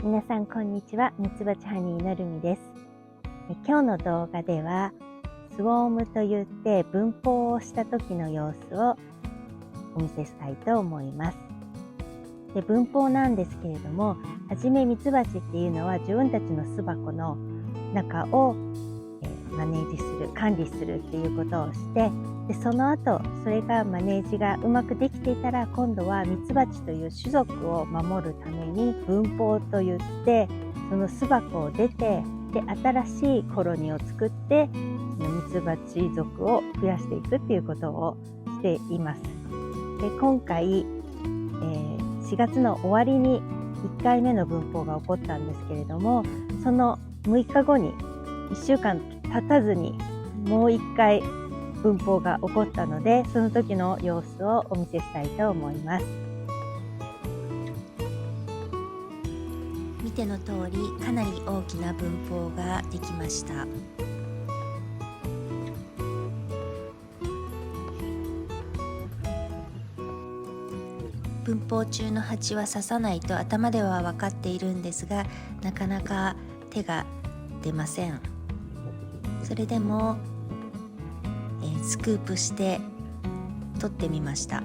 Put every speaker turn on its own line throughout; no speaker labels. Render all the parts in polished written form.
皆さんこんにちは。ミツバチハニーのるみです。今日の動画ではスウォームといって分蜂をした時の様子をお見せしたいと思います。で、分蜂なんですけれども、はじめミツバチっていうのは自分たちの巣箱の中をマネージする、管理するっていうことをして、でその後それがマネージがうまくできていたら、今度はミツバチという種族を守るために分蜂といって、その巣箱を出て、で新しいコロニーを作ってミツバチ族を増やしていくっていうことをしています。で今回、4月の終わりに1回目の分蜂が起こったんですけれども、その6日後に1週間経たずにもう1回分蜂が起こったので、その時の様子をお見せしたいと思います。
見ての通り、かなり大きな分蜂ができました。分蜂中の蜂は刺さないと頭では分かっているんですが、なかなか手が出ません。それでも、スクープして取ってみました。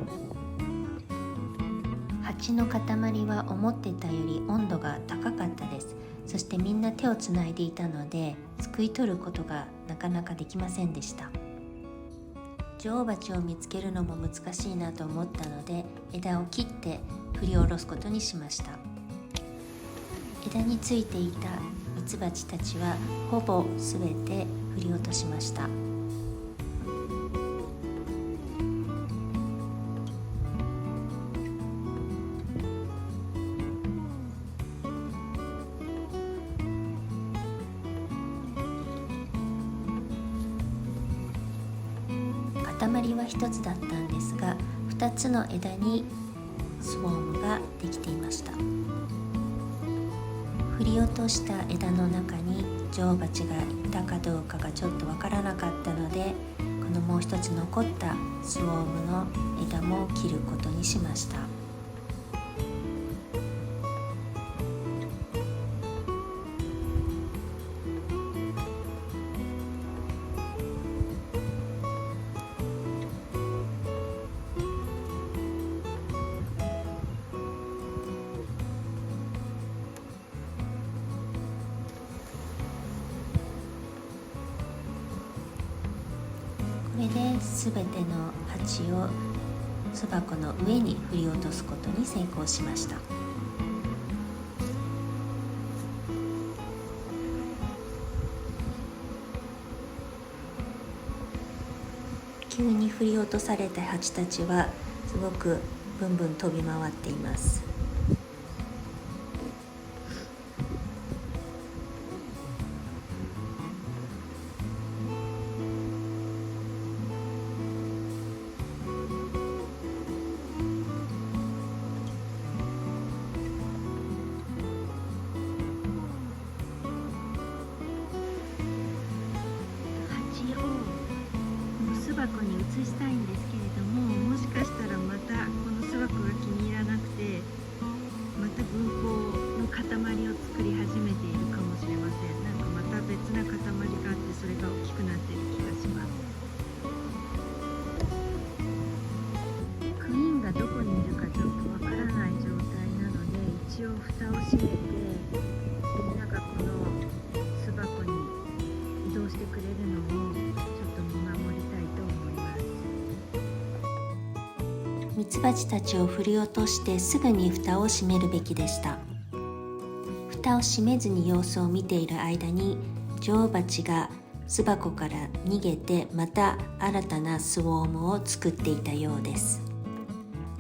蜂の塊は思ってたより温度が高かったです。そしてみんな手をつないでいたので、すくい取ることがなかなかできませんでした。女王蜂を見つけるのも難しいなと思ったので、枝を切って振り下ろすことにしました。枝についていたミツバチたちはほぼすべて振り落としました。塊は1つだったんですが、2つの枝にスウォームができていました。振り落とした枝の中に女王蜂がいたかどうかがちょっとわからなかったので、このもう一つ残ったスウォームの枝も切ることにしました。これで全ての蜂を巣箱の上に振り落とすことに成功しました。急に振り落とされた蜂たちはすごくブンブン飛び回っています。
巣箱に移したいんですけれども、もしかしたらまたこの巣箱が気に入らなくて、また分蜂の塊を作り始めているかもしれません。なんかまた別な塊があって、それが大きくなっている気がします。クイーンがどこにいるかちょっとわからない状態なので、一応蓋を閉めて、みんながこの巣箱に移動してくれるのを
ミツバチたちを振り落としてすぐに蓋を閉めるべきでした。蓋を閉めずに様子を見ている間に、女王蜂が巣箱から逃げて、また新たなスウォームを作っていたようです。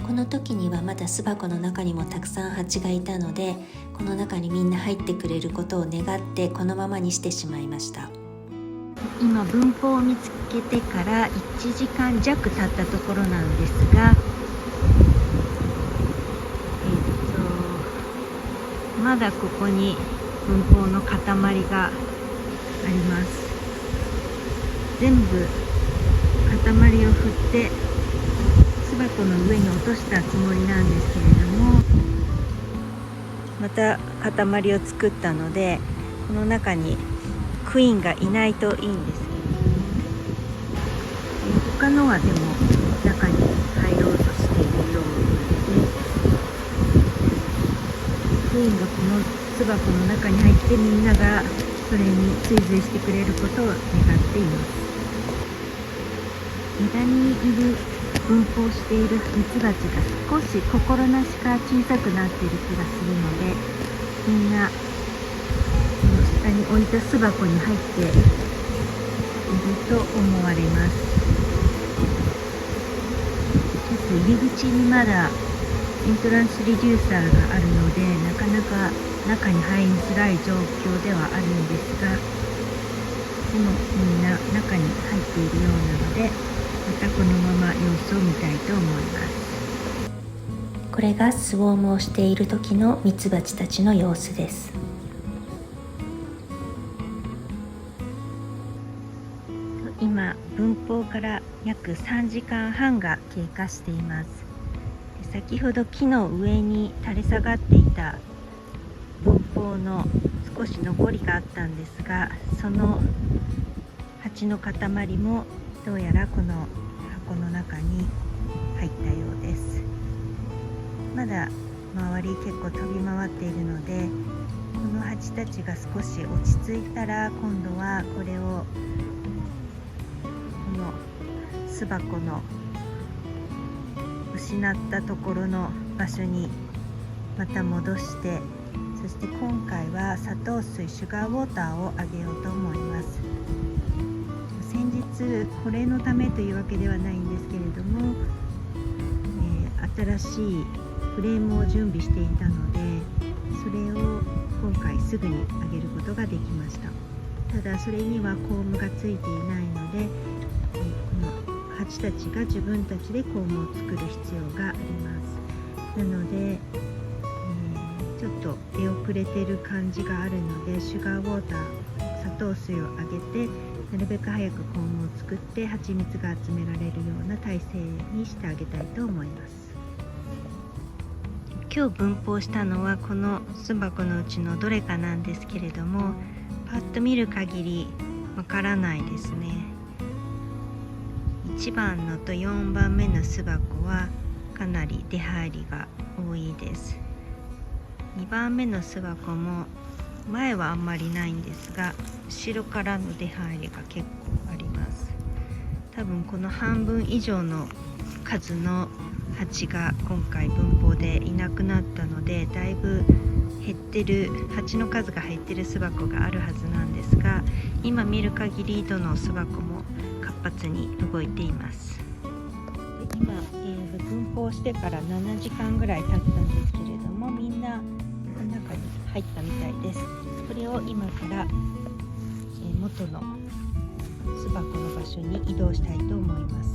この時にはまだ巣箱の中にもたくさん蜂がいたので、この中にみんな入ってくれることを願ってこのままにしてしまいました。
今分蜂を見つけてから1時間弱経ったところなんですが、まだここに分蜂の塊があります。全部塊を振って巣箱の上に落としたつもりなんですけれども、また塊を作ったので、この中にクイーンがいないといいんですけど、他のはでも中に入ろうとしているようで、クイーンがこの巣箱の中に入ってみんながそれに追随してくれることを願っています。枝にいる分蜂しているミツバチが少し心なしか小さくなっている気がするので、みんなその下に置いた巣箱に入っていると思われます。ちょっと入り口にまだエントランスリデューサーがあるので、なかなか中に入りづらい状況ではあるんですが、でもみんな中に入っているようなので、またこのまま様子を見たいと思います。
これがスウォームをしている時のミツバチたちの様子です。
今分蜂から約3時間半が経過しています。先ほど木の上に垂れ下がっていた分蜂の少し残りがあったんですが、その蜂の塊もどうやらこの箱の中に入ったようです。まだ周り結構飛び回っているので、この蜂たちが少し落ち着いたら、今度はこれをこの巣箱の失ったところの場所にまた戻して、そして今回は砂糖水シュガーウォーターをあげようと思います。先日これのためというわけではないんですけれども、新しいフレームを準備していたので、それを今回すぐにあげることができました。ただそれにはコームがついていないので、この蜂たちが自分たちでコームを作る必要があります。なので、ちょっと出遅れてる感じがあるので、シュガーウォーター、砂糖水をあげて、なるべく早くコームを作って蜂蜜が集められるような体制にしてあげたいと思います。今日分蜂したのはこの巣箱のうちのどれかなんですけれども、パッと見る限りわからないですね。1番のと4番目の巣箱はかなり出入りが多いです。2番目の巣箱も前はあんまりないんですが、後ろからの出入りが結構あります。多分この半分以上の数の蜂が今回分蜂でいなくなったので、だいぶ減ってる、蜂の数が減ってる巣箱があるはずなんですが、今見る限りどの巣箱も活発に動いています。で今、分蜂してから7時間ぐらい経ったんですけれども、みんな中に入ったみたいです。これを今から、元の巣箱の場所に移動したいと思います。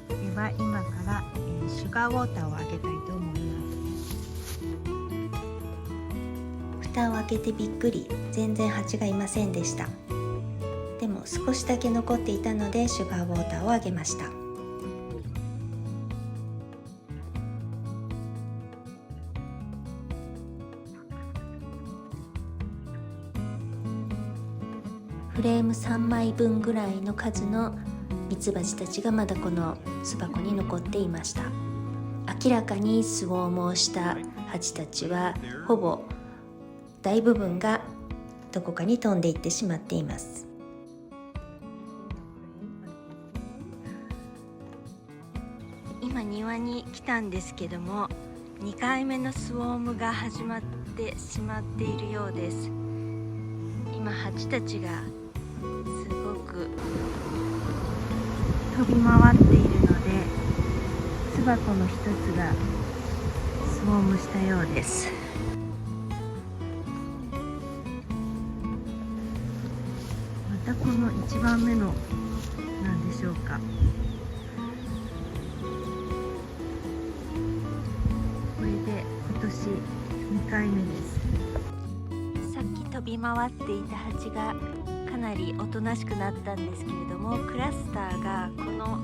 では今から、シュガーウォーターをあげたいと思います。
蓋を開けてびっくり、全然蜂がいませんでした。でも少しだけ残っていたのでシュガーウォーターをあげました。フレーム3枚分ぐらいの数のミツバチたちがまだこの巣箱に残っていました。明らかにスウォームをした蜂たちはほぼ大部分がどこかに飛んでいってしまっています。
今庭に来たんですけども、2回目のスウォームが始まってしまっているようです。今蜂たちがすごく飛び回っているので、巣箱の一つがスウォームしたようです。またこの1番目のなんでしょうか、これで今年2回目です。さっき飛び回っていた蜂がかなりおとなしくなったんですけれども、クラスターがこの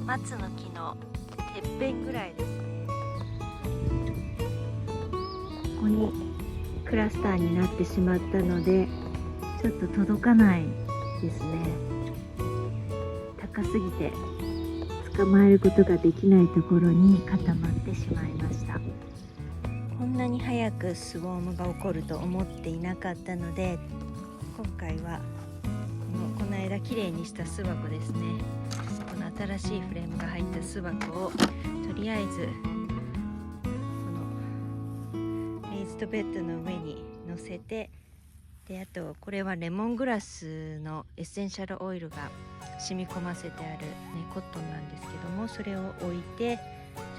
松の木のてっぺんぐらいですね。ここにクラスターになってしまったので、ちょっと届かないですね。高すぎて捕まえることができないところに固まってしまいました。こんなに早くスウォームが起こると思っていなかったので、今回はこの間きれいにした巣箱ですね。この新しいフレームが入った巣箱をとりあえずこのレイズドベッドの上に乗せて、であとこれはレモングラスのエッセンシャルオイルが染み込ませてある、コットンなんですけども、それを置いてち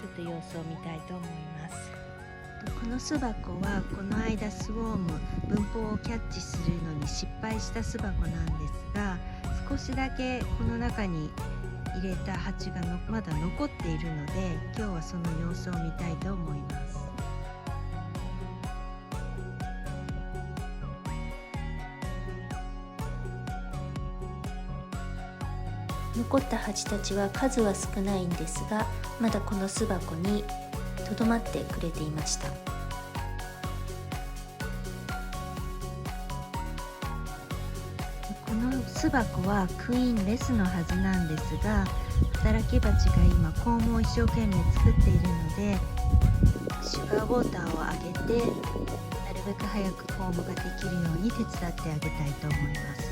ょっと様子を見たいと思います。この巣箱はこの間スウォーム分蜂をキャッチするのに失敗した巣箱なんですが、少しだけこの中に入れた蜂がまだ残っているので、今日はその様子を見たいと思います。
残った蜂たちは数は少ないんですが、まだこの巣箱にとどまってくれていました。
この巣箱はクイーンレスのはずなんですが、働き蜂が今コームを一生懸命作っているので、シュガーウォーターをあげてなるべく早くコームができるように手伝ってあげたいと思います。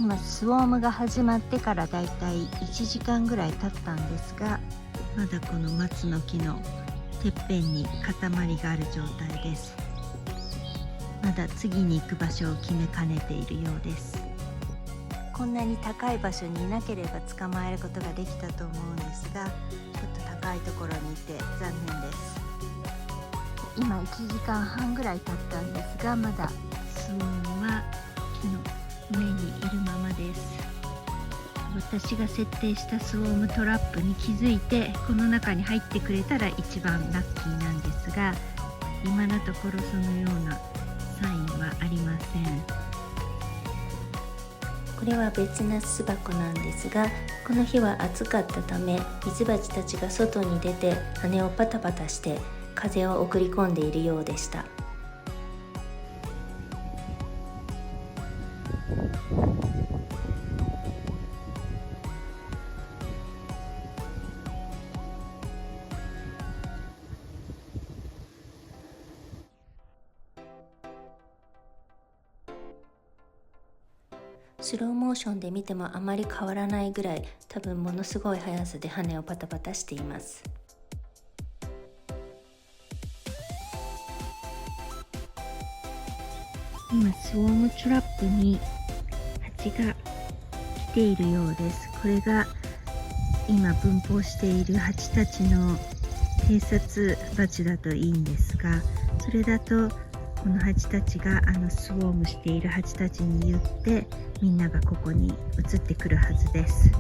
今スウォームが始まってからだいたい1時間ぐらい経ったんですが、まだこの松の木のてっぺんに塊がある状態です。まだ次に行く場所を決めかねているようです。こんなに高い場所にいなければ捕まえることができたと思うんですが、ちょっと高いところにいて残念です。今1時間半ぐらい経ったんですが、まだスウォームは木の上にいるままです。私が設定したスウォームトラップに気づいてこの中に入ってくれたら一番ラッキーなんですが、今のところそのようなサインはありません。
これは別な巣箱なんですが、この日は暑かったためミツバチたちが外に出て羽をパタパタして風を送り込んでいるようでした。スローモーションで見てもあまり変わらないぐらい、多分ものすごい速さで羽をパタパタしています。
今スウォームトラップに蜂が来ているようです。これが今分蜂している蜂たちの偵察蜂だといいんですが、それだとこの蜂たちがスウォームしている蜂たちに言ってみんながここに移ってくるはずです。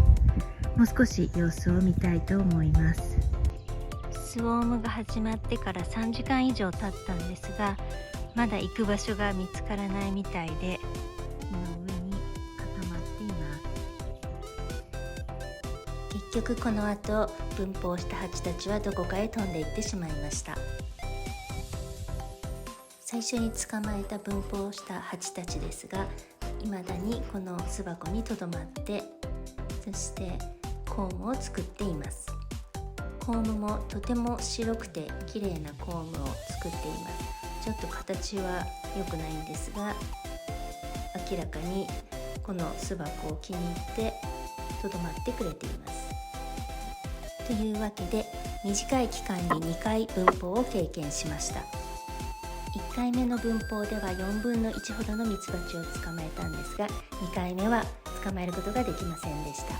もう少し様子を見たいと思います。スウォームが始まってから3時間以上経ったんですが、まだ行く場所が見つからないみたいで、この上に固まっています。
結局この後分蜂した蜂たちはどこかへ飛んでいってしまいました。最初に捕まえた分蜂した蜂たちですが、未だにこの巣箱にとどまって、そしてコームを作っています。コームもとても白くて綺麗なコームを作っています。ちょっと形は良くないんですが、明らかにこの巣箱を気に入ってとどまってくれています。というわけで短い期間に2回分蜂を経験しました。1回目の分蜂では4分の1ほどのミツバチを捕まえたんですが、2回目は捕まえることができませんでした。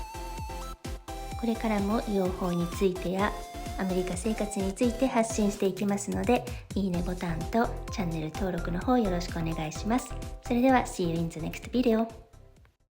これからも養蜂についてやアメリカ生活について発信していきますので、いいねボタンとチャンネル登録の方よろしくお願いします。それでは See you in the next video.